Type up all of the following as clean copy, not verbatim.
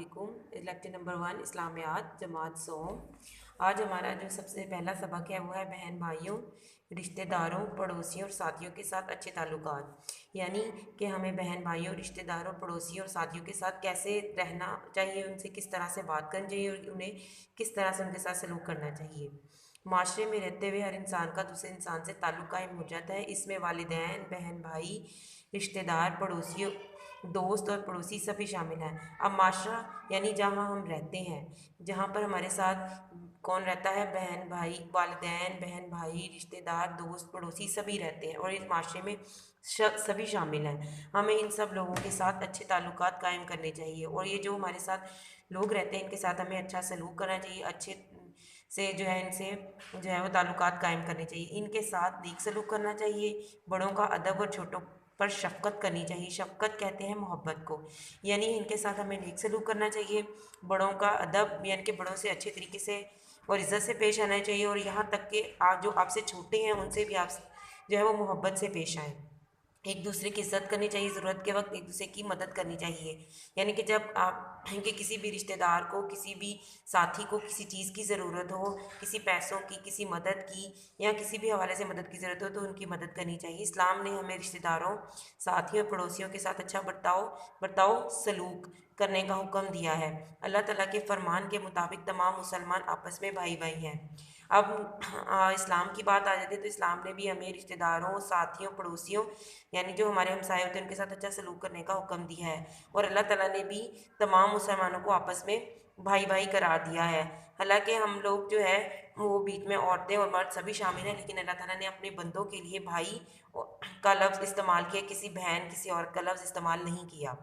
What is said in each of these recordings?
Lecture number 1 इस्लामियात जमात सोम। आज हमारा जो सबसे पहला सबक है वो है बहन भाइयों, रिश्तेदारों, पड़ोसियों और साथियों के साथ अच्छे ताल्लुकात। यानी कि हमें बहन भाइयों, रिश्तेदारों, पड़ोसियों और साथियों के साथ कैसे रहना चाहिए, उनसे किस तरह से बात करनी चाहिए और उन्हें किस तरह से उनके साथ सलूक करना चाहिए। माशरे में रहते हुए हर इंसान का दूसरे इंसान से ताल्लुक़ कायम हो जाता है। इसमें वालिदैन, बहन भाई, रिश्तेदार, पड़ोसियों, दोस्त और पड़ोसी सभी शामिल हैं। अब माशरा यानी जहाँ हम रहते हैं, जहाँ पर हमारे साथ कौन रहता है, बहन भाई, वालिदैन, बहन भाई, रिश्तेदार, दोस्त, पड़ोसी सभी रहते हैं और इस माशरे में सभी शामिल हैं। हमें इन सब लोगों के साथ अच्छे ताल्लुकात कायम करने चाहिए और ये जो हमारे साथ लोग रहते हैं इनके साथ हमें अच्छा सलूक करना चाहिए, अच्छे से जो है इनसे जो है वो ताल्लुकात कायम करने चाहिए। इनके साथ नेक सलूक करना चाहिए, बड़ों का अदब और छोटों पर शफ़क़त करनी चाहिए। शफ़क़त कहते हैं मोहब्बत को, यानी इनके साथ हमें नेक सलूक करना चाहिए, बड़ों का अदब यानी कि बड़ों से अच्छे तरीके से और इज़्ज़त से पेश आना चाहिए और यहाँ तक कि आप जो आपसे छोटे हैं उनसे भी आप जो है वो मोहब्बत से पेश आएँ। एक दूसरे की इज़्ज़त करनी चाहिए, ज़रूरत के वक्त एक दूसरे की मदद करनी चाहिए। यानी कि जब आप के किसी भी रिश्तेदार को, किसी भी साथी को किसी चीज़ की ज़रूरत हो, किसी पैसों की, किसी मदद की या किसी भी हवाले से मदद की ज़रूरत हो तो उनकी मदद करनी चाहिए। इस्लाम ने हमें रिश्तेदारों, साथियों, पड़ोसियों के साथ अच्छा बर्ताव सलूक करने का हुक्म दिया है। अल्लाह ताला के फरमान के मुताबिक तमाम मुसलमान आपस में भाई भाई हैं। अब इस्लाम की बात आ जाती है तो इस्लाम ने भी हमें रिश्तेदारों, साथियों, पड़ोसियों यानी जो हमारे हमसाए होते हैं उनके साथ अच्छा सलूक करने का हुक्म दिया है और अल्लाह ताला ने भी तमाम मुसलमानों को आपस में भाई भाई करार दिया है। हालांकि हम लोग जो है वो बीच में औरतें और मर्द सभी शामिल हैं, लेकिन अल्लाह ताला ने अपने बंदों के लिए भाई का लफ्ज़ इस्तेमाल किया, किसी बहन, किसी औरत का लफ्ज़ इस्तेमाल नहीं किया।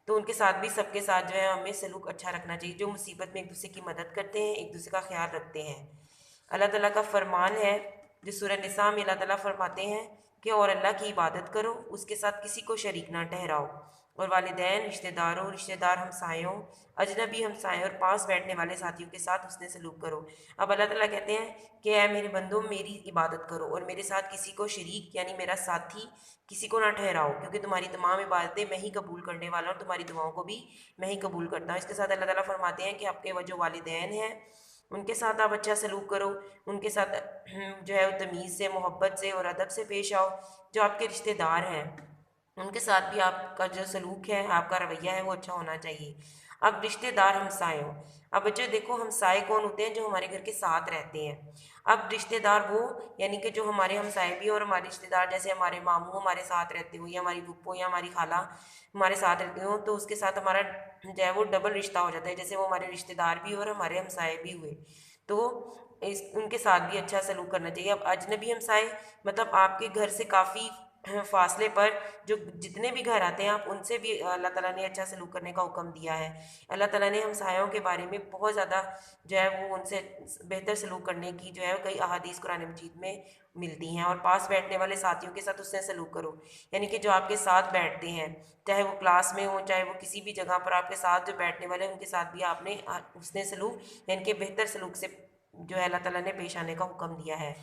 तो उनके साथ भी, सबके साथ जो है हमें सलूक अच्छा रखना चाहिए, जो मुसीबत में एक दूसरे की मदद करते हैं, एक दूसरे का ख्याल रखते हैं। अल्लाह ताला का फरमान है जो सूरह निसा में अल्लाह ताला फरमाते हैं कि और अल्लाह की इबादत करो, उसके साथ किसी को शरीक ना ठहराओ और वालिदैन, रिश्तेदारों, रिश्तेदार हमसायों, अजनबी हमसायों और पास बैठने वाले साथियों के साथ उसने सलूक करो। अब अल्लाह ताला कहते हैं कि ऐ मेरे बंदों मेरी इबादत करो और मेरे साथ किसी को शरीक यानी मेरा साथी किसी को ना ठहराओ, क्योंकि तुम्हारी तमाम इबादतें मैं ही कबूल करने वाला हूँ, तुम्हारी दुआओं को भी मैं ही कबूल करता हूँ। इसके साथ अल्लाह ताला फरमाते हैं कि आपके वो जो वालिदैन हैं उनके साथ आप अच्छा सलूक करो, उनके साथ जो है वो तमीज़ से, मोहब्बत से और अदब से पेश आओ। जो आपके रिश्तेदार हैं उनके साथ भी आपका जो सलूक है, आपका रवैया है वो अच्छा होना चाहिए। अब रिश्तेदार हमसायों, अब बच्चों देखो हमसाए कौन होते हैं, जो हमारे घर के साथ रहते हैं। अब रिश्तेदार वो यानी कि जो हमारे हमसाए भी और हमारे रिश्तेदार, जैसे हमारे मामू हमारे साथ रहते हो या हमारी फूफो या हमारी खाला हमारे साथ रहती हो, तो उसके साथ हमारा जो है वो डबल रिश्ता हो जाता है, जैसे वो हमारे रिश्तेदार भी और हमारे हमसाए भी हुए। तो इस उनके साथ भी अच्छा सलूक करना चाहिए। अब अजनबी हमसाए मतलब आपके घर से काफ़ी फासले पर जो जितने भी घर आते हैं आप उनसे भी अल्लाह ताला ने अच्छा सलूक करने का हुक्म दिया है। अल्लाह ताला ने हमसायों के बारे में बहुत ज़्यादा जो है वो उनसे बेहतर सलूक करने की जो है कई अहादीस कुरान मजीद में मिलती हैं। और पास बैठने वाले साथियों के साथ उससे सलूक करो, यानी कि जो आपके साथ बैठते हैं, चाहे वो क्लास में हो, चाहे वो किसी भी जगह पर आपके साथ जो बैठने वाले हैं उनके साथ भी आपने उसने सलूक यानी कि बेहतर सलूक से जो है अल्लाह ताला ने पेश आने का हुक्म दिया है।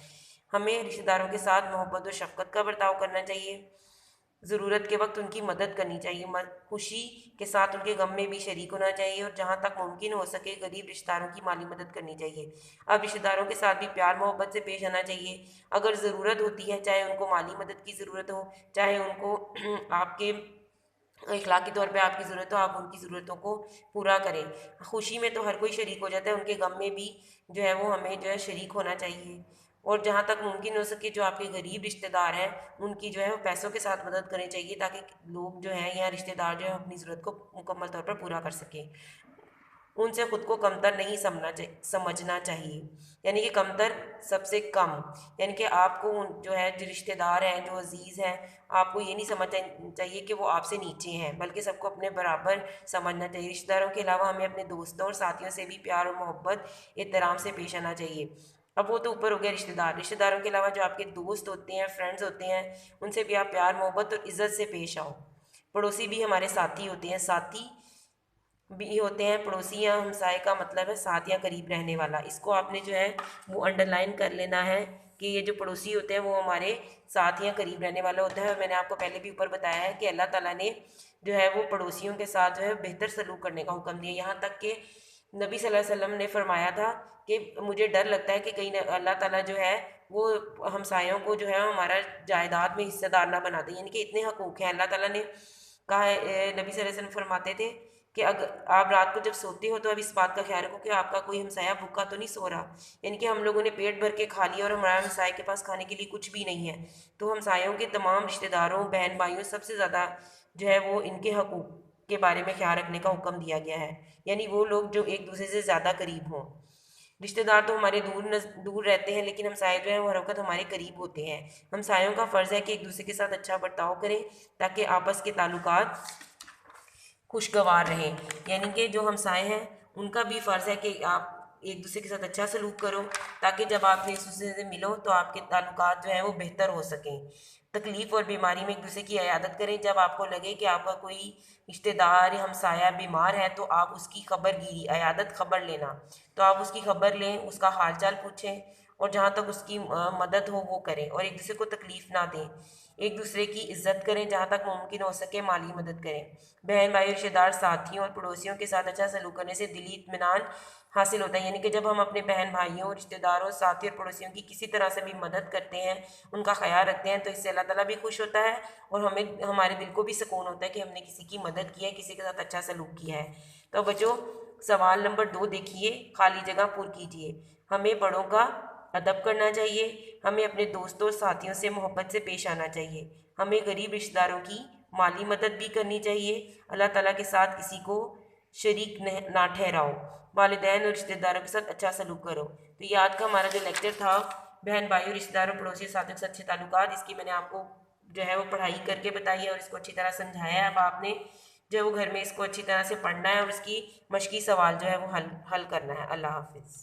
हमें रिश्तेदारों के साथ मोहब्बत और शफ़क़त का बर्ताव करना चाहिए, ज़रूरत के वक्त उनकी मदद करनी चाहिए, खुशी के साथ उनके गम में भी शरीक होना चाहिए और जहाँ तक मुमकिन हो सके गरीब रिश्तेदारों की माली मदद करनी चाहिए। अब रिश्तेदारों के साथ भी प्यार मोहब्बत से पेश आना चाहिए। अगर ज़रूरत होती है, चाहे उनको माली मदद की ज़रूरत हो, चाहे उनको आपके इखलाकी तौर पे आपकी ज़रूरत हो, आप उनकी ज़रूरतों को पूरा करें। खुशी में तो हर कोई शरीक हो जाता है, उनके गम में भी जो है वो हमें जो है शरीक होना चाहिए। और जहाँ तक मुमकिन हो सके जो आपके गरीब रिश्तेदार हैं उनकी जो है वो पैसों के साथ मदद करनी चाहिए, ताकि लोग जो हैं या रिश्तेदार जो है अपनी ज़रूरत को मुकम्मल तौर पर पूरा कर सकें। उनसे ख़ुद को कमतर नहीं समझना चाहिए, यानी कि कमतर सबसे कम, यानी कि आपको जो है जो रिश्तेदार हैं, जो अजीज़ हैं, आपको ये नहीं समझना चाहिए कि वो आपसे नीचे हैं, बल्कि सबको अपने बराबर समझना चाहिए। रिश्तेदारों के अलावा हमें अपने दोस्तों और साथियों से भी प्यार और मोहब्बत, एहतराम से पेश आना चाहिए। अब वो तो ऊपर हो गया रिश्तेदार, रिश्तेदारों के अलावा जो आपके दोस्त होते हैं, फ्रेंड्स होते हैं, उनसे भी आप प्यार मोहब्बत और इज़्ज़त से पेश आओ। पड़ोसी भी हमारे साथी होते हैं, साथी भी होते हैं पड़ोसी या हमसाए का मतलब है साथ या करीब रहने वाला। इसको आपने जो है वो अंडरलाइन कर लेना है کہ یہ جو پڑوسی ہوتے ہیں وہ ہمارے ساتھ یا قریب رہنے والا ہوتا ہے. اور میں نے آپ کو پہلے بھی اوپر بتایا ہے کہ اللہ تعالیٰ نے جو ہے وہ پڑوسیوں کے ساتھ جو ہے بہتر سلوک کرنے کا حکم دیا. یہاں تک کہ نبی صلی اللہ علیہ وسلم نے فرمایا تھا کہ مجھے ڈر لگتا ہے کہ کہیں اللہ تعالیٰ جو ہے وہ ہمسایوں کو جو ہے ہمارا جائیداد میں حصہ دار نہ بنا دے. یعنی کہ اتنے حقوق ہیں. اللہ تعالیٰ نے کہا ہے، نبی صلی اللہ علیہ وسلم فرماتے تھے کہ اگر آپ رات کو جب سوتے ہو تو اب اس بات کا خیال رکھو کہ آپ کا کوئی ہمسایہ بھوکا تو نہیں سو رہا. یعنی کہ ہم لوگوں نے پیٹ بھر کے کھا لیا اور ہمارا ہمسائے کے پاس کھانے کے لیے کچھ بھی نہیں ہے. تو ہمسایوں کے تمام رشتہ داروں، بہن بھائیوں، سب سے زیادہ جو ہے وہ ان کے حقوق کے بارے میں خیال رکھنے کا حکم دیا گیا ہے. یعنی وہ لوگ جو ایک دوسرے سے زیادہ قریب ہوں. رشتہ دار تو ہمارے دور رہتے ہیں، لیکن ہمسائے جو ہیں وہ ہر وقت ہمارے قریب ہوتے ہیں. ہمسایوں کا فرض ہے کہ ایک دوسرے کے ساتھ اچھا برتاؤ کریں تاکہ آپس کے تعلقات خوشگوار رہیں. یعنی کہ جو ہمسائے ہیں ان کا بھی فرض ہے کہ آپ ایک دوسرے کے ساتھ اچھا سلوک کرو تاکہ جب آپ ایک دوسرے سے ملو تو آپ کے تعلقات جو ہیں وہ بہتر ہو سکیں. تکلیف اور بیماری میں ایک دوسرے کی عیادت کریں. جب آپ کو لگے کہ آپ کا کوئی رشتہ دار یا ہمسایہ بیمار ہے تو آپ اس کی خبر گیری، عیادت، خبر لینا، تو آپ اس کی خبر لیں، اس کا حال چال پوچھیں اور جہاں تک اس کی مدد ہو وہ کریں اور ایک دوسرے کو تکلیف نہ دیں. ایک دوسرے کی عزت کریں، جہاں تک ممکن ہو سکے مالی مدد کریں. بہن بھائی، رشتہ دار، ساتھیوں اور پڑوسیوں کے ساتھ اچھا سلوک کرنے سے دلی اطمینان حاصل ہوتا ہے. یعنی کہ جب ہم اپنے بہن بھائیوں، رشتہ داروں، ساتھی اور پڑوسیوں کی کسی طرح سے بھی مدد کرتے ہیں، ان کا خیال رکھتے ہیں، تو اس سے اللہ تعالیٰ بھی خوش ہوتا ہے اور ہمارے دل کو بھی سکون ہوتا ہے کہ ہم نے کسی کی مدد کی ہے، کسی کے ساتھ اچھا سلوک کیا ہے. تو بچوں، سوال نمبر 2 دیکھیے، خالی جگہ پر کیجیے. ہمیں بڑوں کا ادب کرنا چاہیے. ہمیں اپنے دوستوں اور ساتھیوں سے محبت سے پیش آنا چاہیے. ہمیں غریب رشتہ داروں کی مالی مدد بھی کرنی چاہیے. اللہ تعالیٰ کے ساتھ کسی کو شریک نہ ٹھہراؤ. والدین اور رشتہ داروں کے ساتھ اچھا سلوک کرو. تو یہ آج کا ہمارا جو لیکچر تھا بہن بھائیوں، رشتہ داروں، پڑوسی، ساتھیوں کے ساتھ اچھے تعلقات، اس کی میں نے آپ کو جو ہے وہ پڑھائی کر کے بتائی ہے اور اس کو اچھی طرح سمجھایا ہے. اب آپ نے جو ہے وہ گھر میں اس کو اچھی طرح سے پڑھنا ہے اور اس کی مشقی سوال جو ہے وہ حل کرنا ہے. اللہ حافظ.